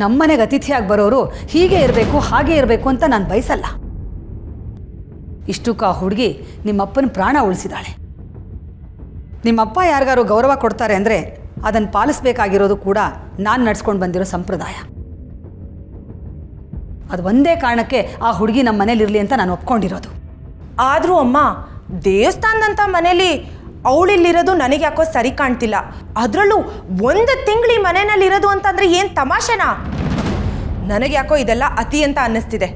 ನಮ್ಮನೆಗೆ ಅತಿಥಿಯಾಗಿ ಬರೋರು ಹೀಗೆ ಇರಬೇಕು ಹಾಗೆ ಇರಬೇಕು ಅಂತ ನಾನು ಬಯಸಲ್ಲ. ಇಷ್ಟಕ್ಕೆ ಆ ಹುಡುಗಿ ನಿಮ್ಮಪ್ಪನ ಪ್ರಾಣ ಉಳಿಸಿದಾಳೆ. ನಿಮ್ಮಪ್ಪ ಯಾರಿಗಾರು ಗೌರವ ಕೊಡ್ತಾರೆ ಅಂದರೆ ಅದನ್ನು ಪಾಲಿಸ್ಬೇಕಾಗಿರೋದು ಕೂಡ ನಾನು ನಡ್ಸ್ಕೊಂಡು ಬಂದಿರೋ ಸಂಪ್ರದಾಯ. ಅದು ಒಂದೇ ಕಾರಣಕ್ಕೆ ಆ ಹುಡುಗಿ ನಮ್ಮ ಮನೇಲಿರಲಿ ಅಂತ ನಾನು ಒಪ್ಕೊಂಡಿರೋದು. ಆದರೂ ಅಮ್ಮ, ದೇವಸ್ಥಾನದಂಥ ಮನೇಲಿ ಅವಳಿಲ್ಲಿರೋದು ನನಗೆ ಯಾಕೋ ಸರಿ ಕಾಣ್ತಿಲ್ಲ. ಅದರಲ್ಲೂ 1 ತಿಂಗಳು ಈ ಮನೆಯಲ್ಲಿರೋದು ಅಂತಂದರೆ ಏನು ತಮಾಷೆನಾ? ನನಗೆ ಯಾಕೋ ಇದೆಲ್ಲ ಅತಿ ಅಂತ ಅನ್ನಿಸ್ತಿದೆ.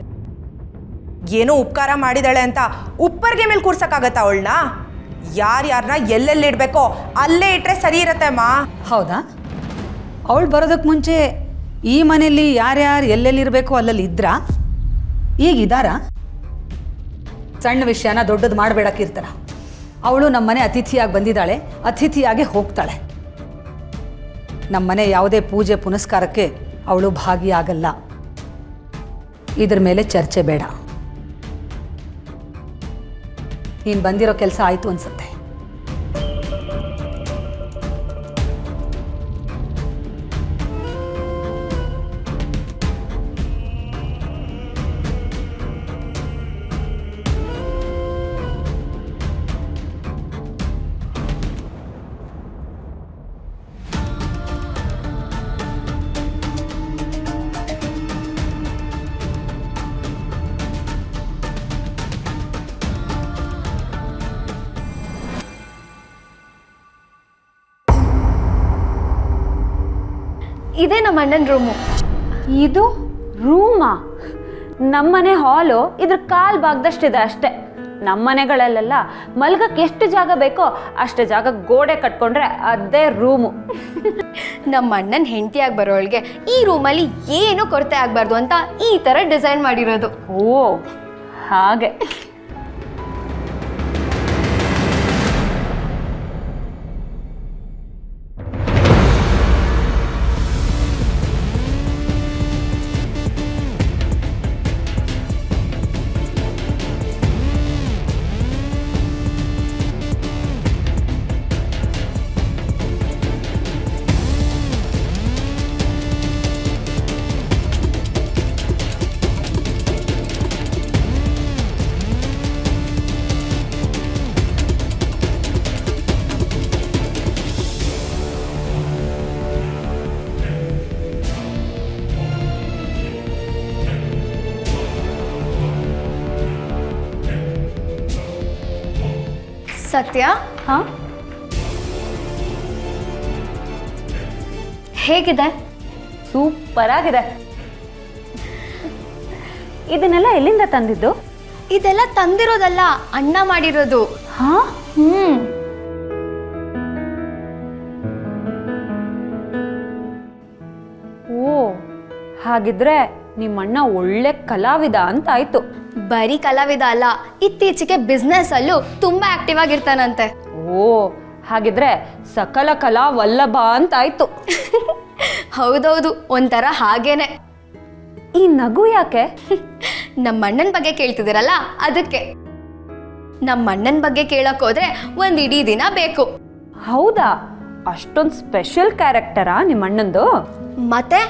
ಏನೋ ಉಪಕಾರ ಮಾಡಿದಾಳೆ ಅಂತ ಉಪ್ಪರ್ಗೆ ಮೇಲೆ ಕೂರ್ಸೋಕ್ಕಾಗತ್ತಾ ಅವಳನ್ನ? ಯಾರ್ಯಾರನ್ನ ಎಲ್ಲೆಲ್ಲಿ ಇಡಬೇಕೋ ಅಲ್ಲೇ ಇಟ್ಟರೆ ಸರಿ ಇರತ್ತೆ ಅಮ್ಮ. ಹೌದಾ? ಅವಳು ಬರೋದಕ್ಕೆ ಮುಂಚೆ ಈ ಮನೆಯಲ್ಲಿ ಯಾರ್ಯಾರು ಎಲ್ಲೆಲ್ಲಿರಬೇಕೋ ಅಲ್ಲಲ್ಲಿ ಇದ್ರಾ? ಈಗಿದ್ದಾರಾ? ಸಣ್ಣ ವಿಷಯನ ದೊಡ್ಡದು ಮಾಡಬೇಡಕ್ಕಿರ್ತಾರ. ಅವಳು ನಮ್ಮನೆ ಅತಿಥಿಯಾಗಿ ಬಂದಿದ್ದಾಳೆ, ಅತಿಥಿಯಾಗಿ ಹೋಗ್ತಾಳೆ. ನಮ್ಮನೆ ಯಾವುದೇ ಪೂಜೆ ಪುನಸ್ಕಾರಕ್ಕೆ ಅವಳು ಭಾಗಿಯಾಗಲ್ಲ. ಇದ್ರ ಮೇಲೆ ಚರ್ಚೆ ಬೇಡ. ನೀನು ಬಂದಿರೋ ಕೆಲಸ ಆಯಿತು ಅನ್ಸುತ್ತೆ. ಇದೇ ನಮ್ಮ ಅಣ್ಣನ ರೂಮು. ಇದು ರೂಮಾ? ನಮ್ಮನೆ ಹಾಲು ಇದ್ರ ಕಾಲು ಭಾಗದಷ್ಟಿದೆ ಅಷ್ಟೇ. ನಮ್ಮನೆಗಳಲ್ಲೆಲ್ಲ ಮಲ್ಗಕ್ಕೆ ಎಷ್ಟು ಜಾಗ ಬೇಕೋ ಅಷ್ಟು ಜಾಗ ಗೋಡೆ ಕಟ್ಕೊಂಡ್ರೆ ಅದೇ ರೂಮು. ನಮ್ಮ ಅಣ್ಣನ ಹೆಂಡತಿಯಾಗಿ ಬರೋಳಿಗೆ ಈ ರೂಮಲ್ಲಿ ಏನೂ ಕೊರತೆ ಆಗಬಾರ್ದು ಅಂತ ಈ ಥರ ಡಿಸೈನ್ ಮಾಡಿರೋದು. ಓ ಹಾಗೆ. ಸತ್ಯ, ಹಾ, ಹೇಗಿದೆ? ಸೂಪರ್ ಆಗಿದೆ. ಇದನ್ನೆಲ್ಲ ಎಲ್ಲಿಂದ ತಂದಿದ್ದು? ಇದೆಲ್ಲ ತಂದಿರೋದಲ್ಲ, ಅಣ್ಣ ಮಾಡಿರೋದು. ಹಾ, ಓ ಹಾಗಿದ್ರೆ ನಿಮ್ಮಣ್ಣ ಒಳ್ಳೆ ಕಲಾವಿದ ಅಂತ ಆಯ್ತು. ಬರೀ ಕಲಾವಿದ ಅಲ್ಲ, ಇತ್ತೀಚೆಗೆ ಬಿಸ್ನೆಸ್ ಅಲ್ಲೂ ತುಂಬಾ ಆಕ್ಟಿವ್ ಆಗಿರ್ತಾನಂತೆ. ಓ ಹಾಗಿದ್ರೆ ಸಕಲ ಕಲಾ ವಲ್ಲಭ ಅಂತ ಆಯ್ತು. ಹೌದೌದು, ಒಂಥರ ಹಾಗೇನೆ. ಈ ನಗು ಯಾಕೆ? ನಮ್ಮ ಅಣ್ಣನ ಬಗ್ಗೆ ಕೇಳ್ತಿದ್ದೀರಲ್ಲ ಅದಕ್ಕೆ. ನಮ್ಮ ಅಣ್ಣನ ಬಗ್ಗೆ ಕೇಳಕ್ ಹೋದ್ರೆ ಒಂದ್ ಇಡೀ ದಿನ ಬೇಕು. ಹೌದಾ? ಅಷ್ಟೊಂದು ಸ್ಪೆಷಲ್ ಕ್ಯಾರೆಕ್ಟರಾ ನಿಮ್ಮ ಅಣ್ಣಂದು? ಮತ್ತೆ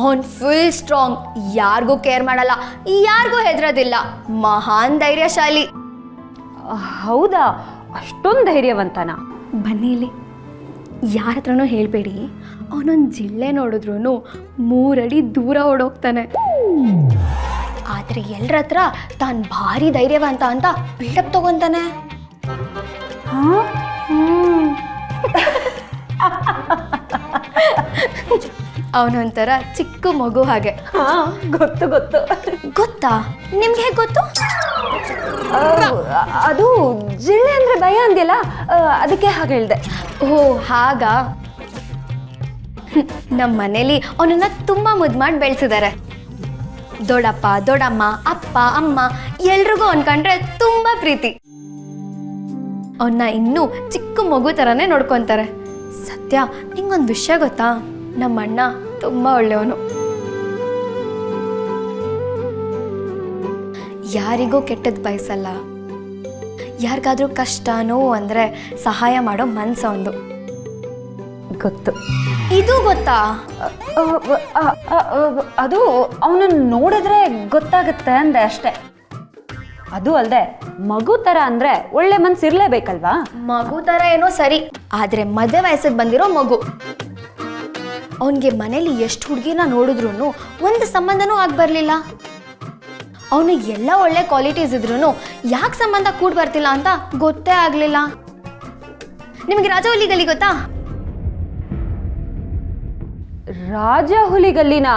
ಅವನ್ ಫುಲ್ ಸ್ಟ್ರಾಂಗ್, ಯಾರಿಗೂ ಕೇರ್ ಮಾಡಲ್ಲ, ಯಾರಿಗೂ ಹೆದರೋದಿಲ್ಲ, ಮಹಾನ್ ಧೈರ್ಯಶಾಲಿ. ಹೌದಾ? ಅಷ್ಟೊಂದು ಧೈರ್ಯವಂತನ? ಬನ್ನಿ ಇಲ್ಲಿ, ಯಾರ ಹತ್ರನೂ ಹೇಳ್ಬೇಡಿ. ಅವನೊಂದು ಜಿಳ್ಳೆ ನೋಡಿದ್ರು 3 ಅಡಿ ದೂರ ಓಡೋಗ್ತಾನೆ. ಆದ್ರೆ ಎಲ್ಲರ ಹತ್ರ ತಾನು ಭಾರಿ ಧೈರ್ಯವಂತ ಅಂತ ಬಿಲ್ಡಪ್ ತಗೊಂತಾನೆ. ಅವನೊಂಥರ ಚಿಕ್ಕ ಮಗು ಹಾಗೆ. ಗೊತ್ತು ಗೊತ್ತು. ಗೊತ್ತಾ? ನಿಮ್ಗೆ ಹೇಗೆ ಗೊತ್ತು? ಅದು ಜಿಳ್ಳೆ ಅಂದ್ರೆ ಭಯ ಅಂದಿಲ್ಲ, ಅದಕ್ಕೆ ಹಾಗೆ ಹೇಳ್ದೆ. ಓ ಹಾಗಾ? ನಮ್ಮ ಮನೇಲಿ ಅವನನ್ನ ತುಂಬಾ ಮುದ್ದು ಮಾಡಿ ಬೆಳೆಸಿದ್ದಾರೆ. ದೊಡ್ಡಪ್ಪ ದೊಡ್ಡಮ್ಮ ಅಪ್ಪ ಅಮ್ಮ ಎಲ್ರಿಗೂ ಅನ್ಕೊಂಡ್ರೆ ತುಂಬಾ ಪ್ರೀತಿ. ಅವನ್ನ ಇನ್ನೂ ಚಿಕ್ಕ ಮಗು ಥರನೇ ನೋಡ್ಕೊತಾರೆ. ಸತ್ಯ, ನಿಂಗೊಂದು ವಿಷಯ ಗೊತ್ತಾ? ನಮ್ಮ ಅಣ್ಣ ತುಂಬ ಒಳ್ಳೆಯವನು. ಯಾರಿಗೂ ಕೆಟ್ಟದ್ದು ಬಯಸಲ್ಲ. ಯಾರಿಗಾದ್ರೂ ಕಷ್ಟ ನೋವು ಅಂದರೆ ಸಹಾಯ ಮಾಡೋ ಮನಸ್ಸು ಒಂದು. ಗೊತ್ತು. ಇದು ಗೊತ್ತಾ? ಅದು ಅವನನ್ನು ನೋಡಿದ್ರೆ ಗೊತ್ತಾಗುತ್ತೆ ಅಂದೆ ಅಷ್ಟೆ. ಅದು ಅಲ್ಲದೆ ಮಗು ಥರ ಅಂದರೆ ಒಳ್ಳೆ ಮನ್ಸು ಇರಲೇಬೇಕಲ್ವಾ? ಮಗು ಥರ ಏನೋ ಸರಿ, ಆದರೆ ಮದುವೆ ವಯಸ್ಸಿಗೆ ಬಂದಿರೋ ಮಗು. ಅವನಿಗೆ ಮನೇಲಿ ಎಷ್ಟು ಹುಡುಗಿನ ನೋಡಿದ್ರು ಒಂದು ಸಂಬಂಧನೂ ಆಗಿ ಬರಲಿಲ್ಲ. ಅವನು ಎಲ್ಲ ಒಳ್ಳೆ ಕ್ವಾಲಿಟೀಸ್ ಇದ್ರೂ ಯಾಕೆ ಸಂಬಂಧ ಕೂಡ್ ಬರ್ತಿಲ್ಲ ಅಂತ ಗೊತ್ತೇ ಆಗಲಿಲ್ಲ. ನಿಮಗೆ ರಾಜಹುಲಿಗಲ್ಲಿ ಗೊತ್ತಾ? ರಾಜಹುಲಿಗಲ್ಲಿನ?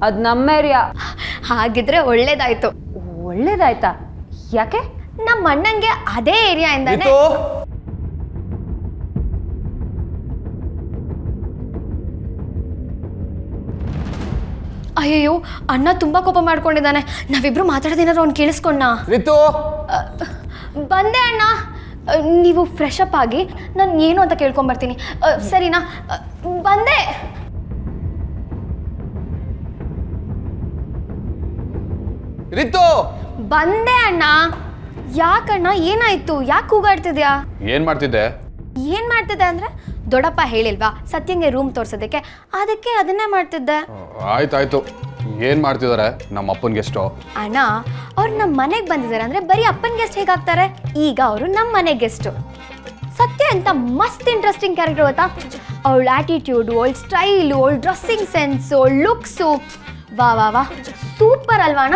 ಅದು ನಮ್ಮ ಏರಿಯಾ. ಹಾಗಿದ್ರೆ ಒಳ್ಳೇದಾಯ್ತು. ಒಳ್ಳೇದಾಯ್ತಾ? ಯಾಕೆ? ನಮ್ಮ ಅಣ್ಣಂಗೆ ಅದೇ ಏರಿಯಾಯಿಂದಾನೆ. ಅಯ್ಯಯ್ಯೋ, ಅಣ್ಣ ತುಂಬಾ ಕೋಪ ಮಾಡ್ಕೊಂಡಿದ್ದಾನೆ. ನಾವಿಬ್ರು ಮಾತಾಡೋದೇನಾದ್ರು ಅವ್ನು ಕೇಳಿಸ್ಕೊಂಡ. ಬಂದೆ ಅಣ್ಣ. ನೀವು ಫ್ರೆಶ್ ಅಪ್ ಆಗಿ ನಾನು ಏನು ಅಂತ ಕೇಳ್ಕೊಂಬರ್ತೀನಿ, ಸರಿನಾ? ಬಂದೆ. ಬಂದೆ ಅಣ್ಣ. ಯಾಕಣ್ಣ, ಏನಾಯ್ತು? ಯಾಕೆ ಕೂಗಾಡ್ತಿದ್ಯಾ? ಏನ್ ಮಾಡ್ತಿದ್ದೆ ಅಂದ್ರೆ ದೊಡ್ಡಪ್ಪ ಹೇಳಿಲ್ವಾ ಸತ್ಯಂಗೆ ರೂಮ್ ತೋರ್ಸೋದಕ್ಕೆ, ಅದಕ್ಕೆ ಅದನ್ನೇ ಮಾಡ್ತಿದ್ದೆ. ಆಯ್ತಾಯ್ತು. ಏನ್ ಮಾಡ್ತಿದಾರೆ ನಮ್ಮ ಅಪ್ಪನ ಗೆಸ್ಟು? ಅಣ್ಣ, ಅವ್ರು ನಮ್ಮ ಮನೆಗೆ ಬಂದಿದ್ದಾರೆ ಅಂದ್ರೆ ಬರೀ ಅಪ್ಪನ ಗೆಸ್ಟ್ ಹೇಗಾಗ್ತಾರೆ? ಈಗ ಅವರು ನಮ್ಮ ಮನೆ ಗೆಸ್ಟು. ಸತ್ಯ ಅಂತ ಮಸ್ತ್ ಇಂಟ್ರೆಸ್ಟಿಂಗ್ ಕ್ಯಾರೆಕ್ಟರ್ ಗೊತ್ತಾ? ಅವಳ ಆಟಿಟ್ಯೂಡು, ಅವಳ ಸ್ಟೈಲು, ಅವಳ ಡ್ರೆಸ್ಸಿಂಗ್ ಸೆನ್ಸು, ಅವಳ ಲುಕ್ಸು, ವಾ ವಾ ವಾ, ಸೂಪರ್ ಅಲ್ವಾ ಅಣ್ಣ?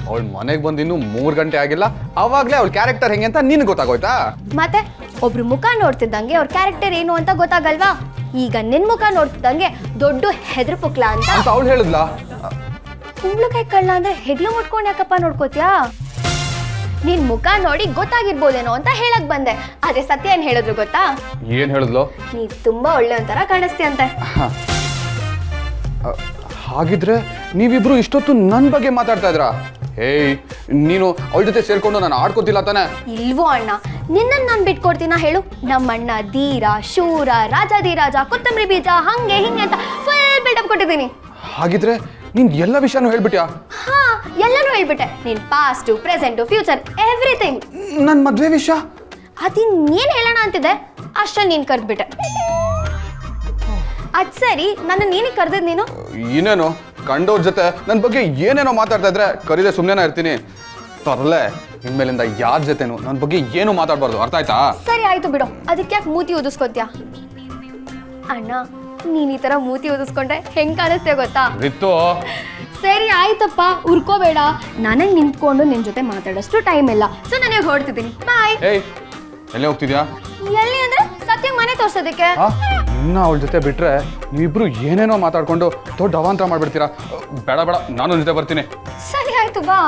ಅವಳ ಮನೆಗೆ ಬಂದು ಇನ್ನೂ 3 ಗಂಟೆ ಆಗಿಲ್ಲ, ಅವಾಗಲೇ ಅವಳ ಕ್ಯಾರೆಕ್ಟರ್ ಹೆಂಗೆ ಅಂತ ನಿನ್ಗೆ ಗೊತ್ತಾಗೋಯ್ತಾ? ಮತ್ತೆ ಒಬ್ರು ಮುಖ ನೋಡ್ತಿದ್ದಂಗೆ ಅವ್ರ ಕ್ಯಾರೆಕ್ಟರ್ ಏನು ಅಂತ ಗೊತ್ತಾಗಲ್ವಾ? ಈಗ ನಿನ್ ಮುಖ ನೋಡ್ತಿದ್ದಂಗೆ ದೊಡ್ಡ ಹೆದ್ರ ಪುಕ್ಲ ಅಂತ ಅವಳು ಹೇಳಿದ್ಲಾ? ಕುಂಬಳಕಾಯಿ ಕಳ್ಳ ಅಂದ್ರೆ ಹೆಗ್ಲು ಮುಟ್ಕೊಂಡು ಯಾಕಪ್ಪ ನೋಡ್ಕೋತ್ಯಾ? ನಿನ್ ಮುಖ ನೋಡಿ ಗೊತ್ತಾಗಿರ್ಬೋದೇನೋ ಅಂತ ಹೇಳಕ್ ಬಂದೆ. ಆದ್ರೆ ಸತ್ಯ ಏನ್ ಹೇಳಿದ್ರು ಗೊತ್ತಾ? ಏನ್ ಹೇಳಿದ್ಲು? ನೀ ತುಂಬಾ ಒಳ್ಳೆ ಒಂಥರ ಕಾಣಿಸ್ತೀಯಂತೆ. ಹಾಗಿದ್ರೆ ನೀವಿಬ್ರು ಇಷ್ಟೊತ್ತು ನನ್ನ ಬಗ್ಗೆ ಮಾತಾಡ್ತಾ ಇದ್ರಾ? ಹೇಯ್, ನೀನು ಅವಳ ಜೊತೆ ಸೇರ್ಕೊಂಡು ನಾನು ಆಡ್ಕೋತಿಲ್ಲ ತಾನೆ? ಇಲ್ವೋ ಅಣ್ಣ, ನಿನ್ನನ್ನು ನಾನು ಬಿಟ್ಕೊಡ್ತೀನ ಹೇಳು? ನಮ್ಮಣ್ಣ ಧೀರ, ಶೂರ, ರಾಜಾಧಿರಾಜ, ಕೊತ್ತಂಬರಿ ಬೀಜ, ಹಂಗೆ ಹಿಂಗೆ ಅಂತ ಫುಲ್ ಬಿಲ್ಡಪ್ ಕೊಟ್ಟಿದ್ದೀನಿ. ಹಾಗಿದ್ರೆ ನೀನ್ ಎಲ್ಲ ವಿಷಯನೂ ಹೇಳ್ಬಿಟ್ಯಾ? ಹಾ, ಎಲ್ಲನೂ ಹೇಳ್ಬಿಟ್ಟೆ. ನೀನ್ ಪಾಸ್ಟು, ಪ್ರೆಸೆಂಟು, ಫ್ಯೂಚರ್, ಎವ್ರಿಥಿಂಗ್. ನನ್ನ ಮದ್ವೆ ವಿಷಯ ಅದಿನ್ನೇನು ಹೇಳೋಣ ಅಂತಿದ್ದೆ, ಅಷ್ಟಲ್ಲಿ ನೀನು ಕರೆದ್ಬಿಟ್ಟೆ. ಅದ್ ಸರಿ, ನನ್ನ ನೀನು ಕರೆದಿದ್ ನೀನು? ಇನ್ನೇನು, ಕಂಡವ್ರ ಜೊತೆ ನನ್ನ ಬಗ್ಗೆ ಏನೇನೋ ಮಾತಾಡ್ತಾ ಇದ್ರೆ ಕರೀದೆ ಸುಮ್ಮನೆ ಇರ್ತೀನಿ. ತರಲೆ, ಇನ್ಮೇಲಿಂದ ಯಾರ ಜೊತೆನೂ ನನ್ನ ಬಗ್ಗೆ ಏನು ಮಾತಾಡಬಾರ್ದು, ಅರ್ಥ ಆಯ್ತಾ? ಸರಿ ಆಯ್ತು ಬಿಡು, ಅದಕ್ಕೆ ಯಾಕೆ ಮೂತಿ ಊದಿಸ್ಕೊತ್ಯಾ? ಅಣ್ಣ, ನೀನ್ ಈ ತರ ಮೂತಿ ಊದಿಸ್ಕೊಂಡ್ರೆ ಹೆಂಗ್ ಕಾಣಿಸ್ತೇ ಗೊತ್ತಾ? ರಿತ್ತು, ಸರಿ ಆಯ್ತಪ್ಪ, ಉರ್ಕೋಬೇಡ. ನನಗೆ ನಿಂತ್ಕೊಂಡು ನಿನ್ ಜೊತೆ ಮಾತಾಡೋಷ್ಟು ಟೈಮ್ ಇಲ್ಲ, ಸೊ ನನಗೆ ಹೊರಡ್ತಿದ್ದೀನಿ. ಬಾಯ್. ಏಯ್, ಎಲ್ಲಿ ಹೋಗ್ತಿದ್ಯಾ? ಎಲ್ಲಿ ಅಂದ್ರೆ ಸತ್ಯ ಮನೆ ತೋರ್ಸೋದಕ್ಕೆ. ಇನ್ನ ಅವಳ ಜೊತೆ ಬಿಟ್ರೆ ನೀವಿಬ್ರು ಏನೇನೋ ಮಾತಾಡ್ಕೊಂಡು ದೊಡ್ಡ ಅವಾಂತರ ಮಾಡ್ಬಿಡ್ತೀರಾ. ಬೇಡ ಬೇಡ, ನಾನು ಜೊತೆ ಬರ್ತೀನಿ. ಸರಿ ಆಯ್ತು, ಬಾ.